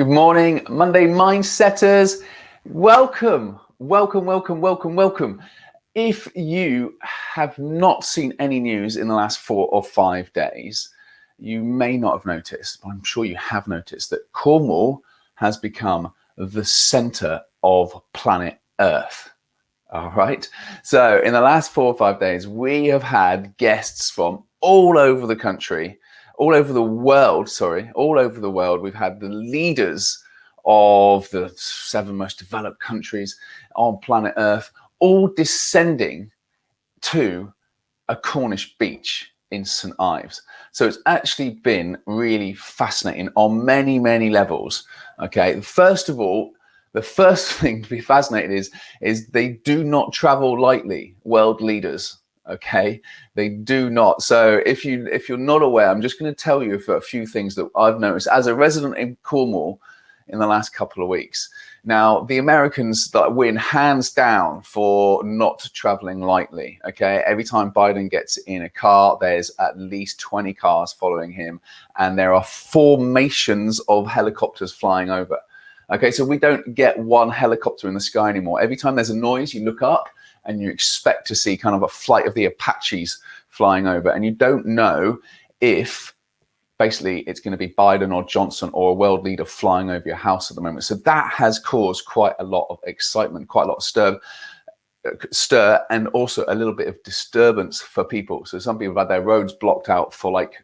Good morning, Monday Mindsetters. Welcome. If you have not seen any news in the last 4 or 5 days, you may not have noticed, but I'm sure you have noticed that Cornwall has become the center of planet Earth. All right. So in the last 4 or 5 days, we have had guests from all over the country, all over the world. We've had the leaders of the 7 most developed countries on planet Earth, all descending to a Cornish beach in St. Ives. So it's actually been really fascinating on many, many levels. Okay. First of all, the first thing to be fascinated is they do not travel lightly, world leaders. Okay, they do not. So if you're not aware, I'm just going to tell you a few things that I've noticed as a resident in Cornwall in the last couple of weeks. Now, the Americans that win hands down for not traveling lightly. Okay, every time Biden gets in a car, there's at least 20 cars following him, and there are formations of helicopters flying over. Okay, so we don't get one helicopter in the sky anymore. Every time there's a noise, you look up and you expect to see kind of a flight of the Apaches flying over. And you don't know if basically it's going to be Biden or Johnson or a world leader flying over your house at the moment. So that has caused quite a lot of excitement, quite a lot of stir, and also a little bit of disturbance for people. So some people have had their roads blocked out for like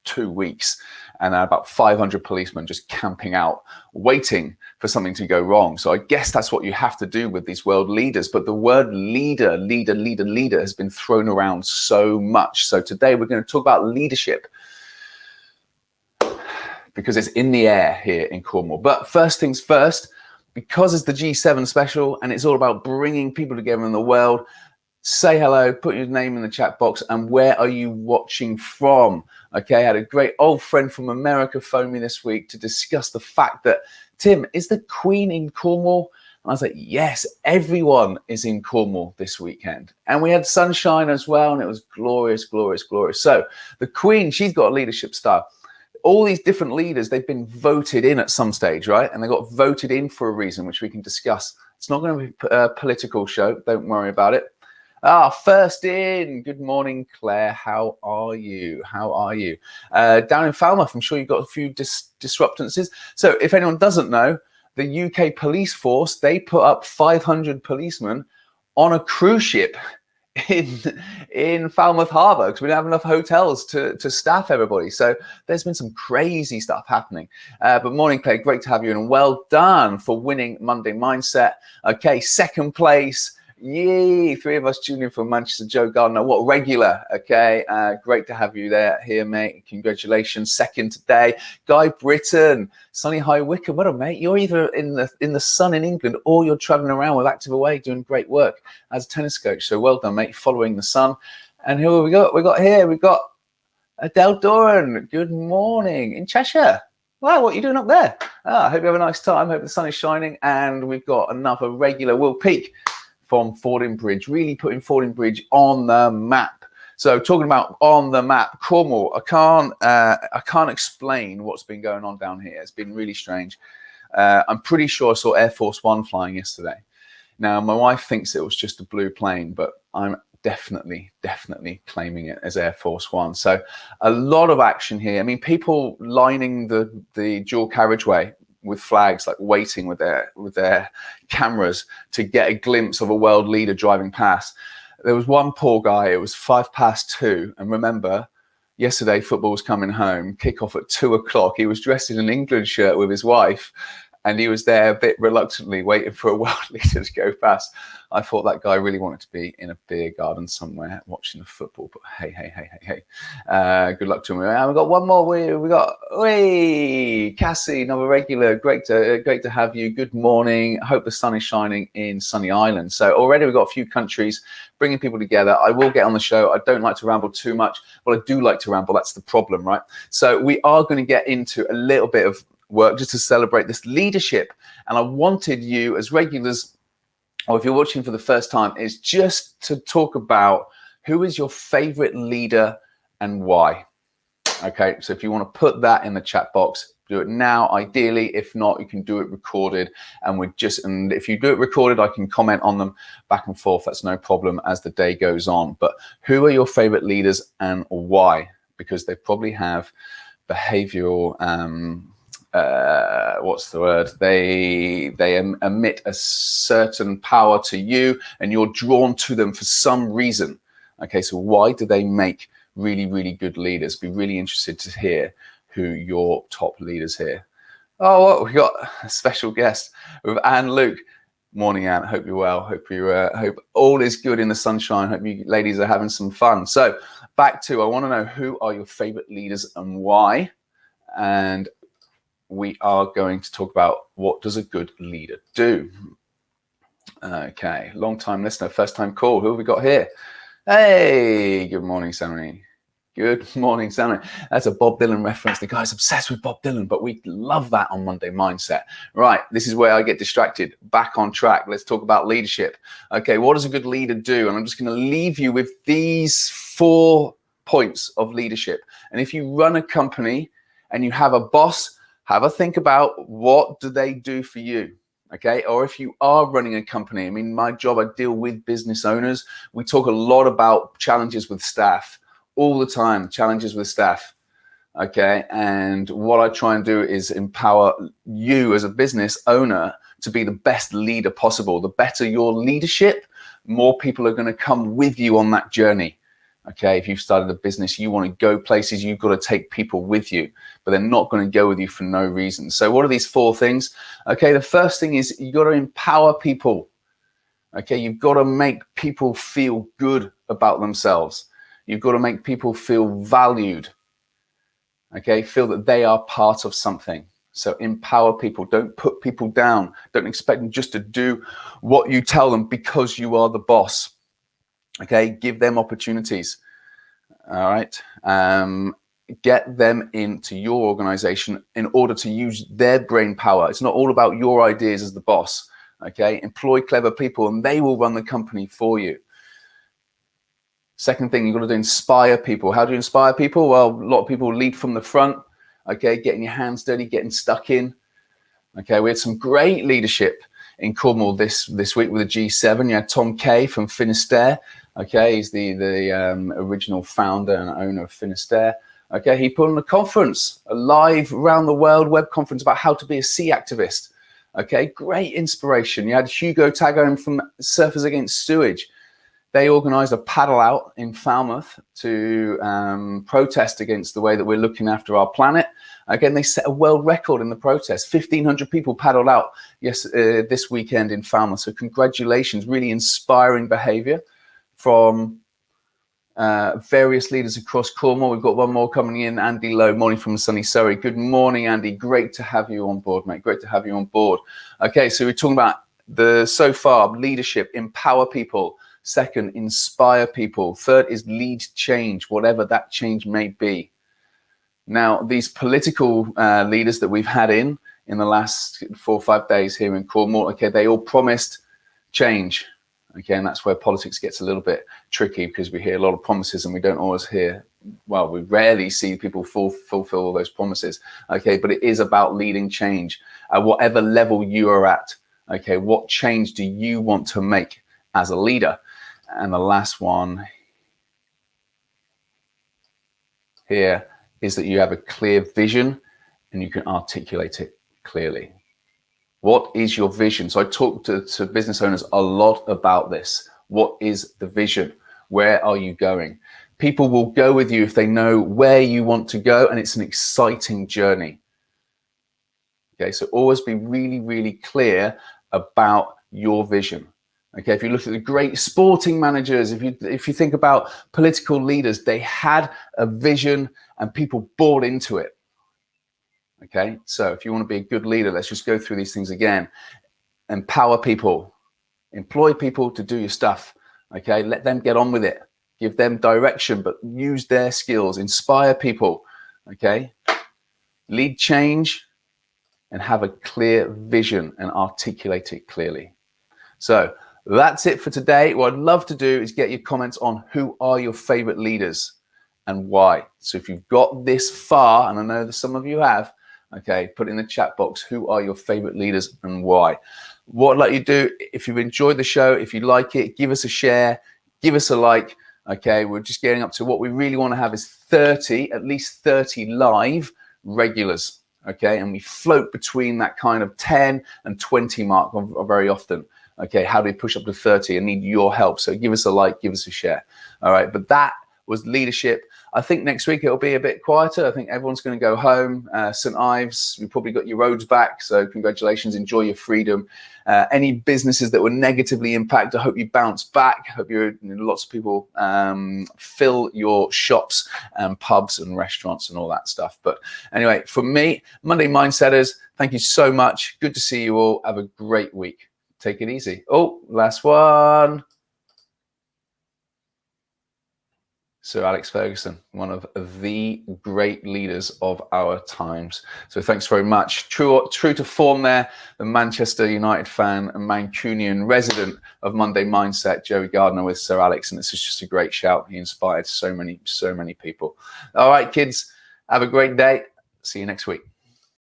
2 weeks, and about 500 policemen just camping out, waiting for something to go wrong. So I guess that's what you have to do with these world leaders. But the word leader has been thrown around so much. So today we're going to talk about leadership, because it's in the air here in Cornwall. But first things first, because it's the G7 special and it's all about bringing people together in the world, say hello, put your name in the chat box, and where are you watching from? Okay, I had a great old friend from America phone me this week to discuss the fact that, Tim, is the Queen in Cornwall? And I was like, yes, everyone is in Cornwall this weekend. And we had sunshine as well, and it was glorious. So the Queen, she's got a leadership style. All these different leaders, they've been voted in at some stage, right? And they got voted in for a reason, which we can discuss. It's not going to be a political show. Don't worry about it. First in. Good morning, Claire. How are you? Down in Falmouth, I'm sure you've got a few disruptances. So if anyone doesn't know, the UK police force, they put up 500 policemen on a cruise ship in Falmouth Harbour, because we don't have enough hotels to staff everybody. So there's been some crazy stuff happening. But morning, Claire, great to have you, and well done for winning Monday Mindset. Okay, second place. Yay, 3 of us tuning in from Manchester. Joe Gardner, what regular. Okay, great to have you here, mate. Congratulations, second today. Guy Britton, sunny High Wycombe. What a mate, you're either in the sun in England or you're traveling around with Active Away doing great work as a tennis coach. So well done, mate, following the sun. And who have we got? We got Adele Doran. Good morning in Cheshire. Wow, what are you doing up there? I hope you have a nice time. Hope the sun is shining. And we've got another regular, Will Peake from Fordingbridge, really putting Fordingbridge on the map. So talking about on the map, Cornwall, I can't explain what's been going on down here. It's been really strange. I'm pretty sure I saw Air Force One flying yesterday. Now, my wife thinks it was just a blue plane, but I'm definitely claiming it as Air Force One. So a lot of action here. I mean, people lining the dual carriageway with flags, like waiting with their cameras to get a glimpse of a world leader driving past. There was one poor guy, it was 2:05, and remember, yesterday football was coming home, kickoff at 2:00. He was dressed in an England shirt with his wife, and he was there a bit reluctantly waiting for a world leader to go past. I thought that guy really wanted to be in a beer garden somewhere watching the football, but hey. Good luck to him. And we've got one more. We got Cassie, another regular. Great to have you. Good morning. I hope the sun is shining in sunny Ireland. So already we've got a few countries bringing people together. I will get on the show. I don't like to ramble too much, but I do like to ramble. That's the problem, right? So we are going to get into a little bit of work just to celebrate this leadership. And I wanted you as regulars, or if you're watching for the first time, is just to talk about who is your favorite leader and why. Okay, so if you want to put that in the chat box, do it now, ideally. If not, you can do it recorded, and if you do it recorded, I can comment on them back and forth. That's no problem as the day goes on. But who are your favorite leaders and why? Because they probably have behavioral what's the word? They emit a certain power to you, and you're drawn to them for some reason. Okay, so why do they make really, really good leaders? Be really interested to hear who your top leaders here. Oh, well, we got a special guest with Anne Luke. Morning, Anne. Hope you're well. Hope all is good in the sunshine. Hope you ladies are having some fun. So back to, I want to know, who are your favorite leaders and why? And we are going to talk about, what does a good leader do? Okay, long time listener, first time call. Who have we got here? Hey, good morning, Sammy. Good morning, Sammy. That's a Bob Dylan reference. The guy's obsessed with Bob Dylan, but we love that on Monday Mindset. Right, this is where I get distracted. Back on track. Let's talk about leadership. Okay, what does a good leader do? And I'm just going to leave you with these 4 points of leadership. And if you run a company and you have a boss, have a think about, what do they do for you? Okay, or if you are running a company, I mean, my job, I deal with business owners. We talk a lot about challenges with staff all the time, challenges with staff. Okay, and what I try and do is empower you as a business owner to be the best leader possible. The better your leadership, more people are going to come with you on that journey. Okay, if you've started a business, you want to go places, you've got to take people with you, but they're not going to go with you for no reason. So what are these 4 things? Okay, the first thing is, you got to empower people. Okay, you've got to make people feel good about themselves. You've got to make people feel valued. Okay, feel that they are part of something. So empower people. Don't put people down. Don't expect them just to do what you tell them because you are the boss. Okay, give them opportunities. All right, get them into your organization in order to use their brain power. It's not all about your ideas as the boss. Okay, employ clever people and they will run the company for you. Second thing, you've got to do, inspire people. How do you inspire people? Well, a lot of people lead from the front. Okay, getting your hands dirty, getting stuck in. Okay, we had some great leadership in Cornwall this week with the G7. You had Tom Kay from Finisterre. Okay, he's the original founder and owner of Finisterre. Okay, he put on a conference, a live around the world web conference about how to be a sea activist. Okay, great inspiration. You had Hugo Tagone from Surfers Against Sewage. They organised a paddle out in Falmouth to protest against the way that we're looking after our planet. Again, they set a world record in the protest. 1,500 people paddled out this weekend in Falmouth. So congratulations, really inspiring behaviour from various leaders across Cornwall. We've got one more coming in, Andy Lowe, morning from sunny Surrey. Good morning, Andy. Great to have you on board, mate. Great to have you on board. Okay, so we're talking about so far, leadership, empower people. Second, inspire people. Third is lead change, whatever that change may be. Now, these political leaders that we've had in the last 4 or 5 days here in Cornwall, okay, they all promised change. Okay, and that's where politics gets a little bit tricky, because we hear a lot of promises and we don't always hear, well, we rarely see people fulfill all those promises. Okay, but it is about leading change at whatever level you are at. Okay, what change do you want to make as a leader? And the last one here is that you have a clear vision and you can articulate it clearly. What is your vision? So I talk to business owners a lot about this. What is the vision? Where are you going? People will go with you if they know where you want to go, and it's an exciting journey. Okay, so always be really, really clear about your vision. Okay, if you look at the great sporting managers, if you think about political leaders, they had a vision and people bought into it. Okay, so if you want to be a good leader, let's just go through these things again. Empower people, employ people to do your stuff. Okay, let them get on with it. Give them direction, but use their skills. Inspire people. Okay, lead change and have a clear vision and articulate it clearly. So that's it for today. What I'd love to do is get your comments on who are your favorite leaders and why. So if you've got this far, and I know that some of you have, okay, put in the chat box, who are your favorite leaders and why? What I'd like you to do, if you've enjoyed the show, if you like it, give us a share, give us a like. Okay, we're just getting up to what we really want to have is 30, at least 30 live regulars. Okay, and we float between that kind of 10 and 20 mark very often. Okay, how do we push up to 30? I need your help. So give us a like, give us a share. All right, but that was leadership. I think next week it'll be a bit quieter. I think everyone's going to go home. St. Ives, we probably got your roads back. So congratulations, enjoy your freedom. Any businesses that were negatively impacted, I hope you bounce back. I hope lots of people fill your shops and pubs and restaurants and all that stuff. But anyway, for me, Monday Mindsetters, thank you so much. Good to see you all. Have a great week. Take it easy. Oh, last one. Sir Alex Ferguson, one of the great leaders of our times. So thanks very much. True to form there, the Manchester United fan and Mancunian resident of Monday Mindset, Joey Gardner with Sir Alex. And this is just a great shout. He inspired so many people. All right, kids, have a great day. See you next week.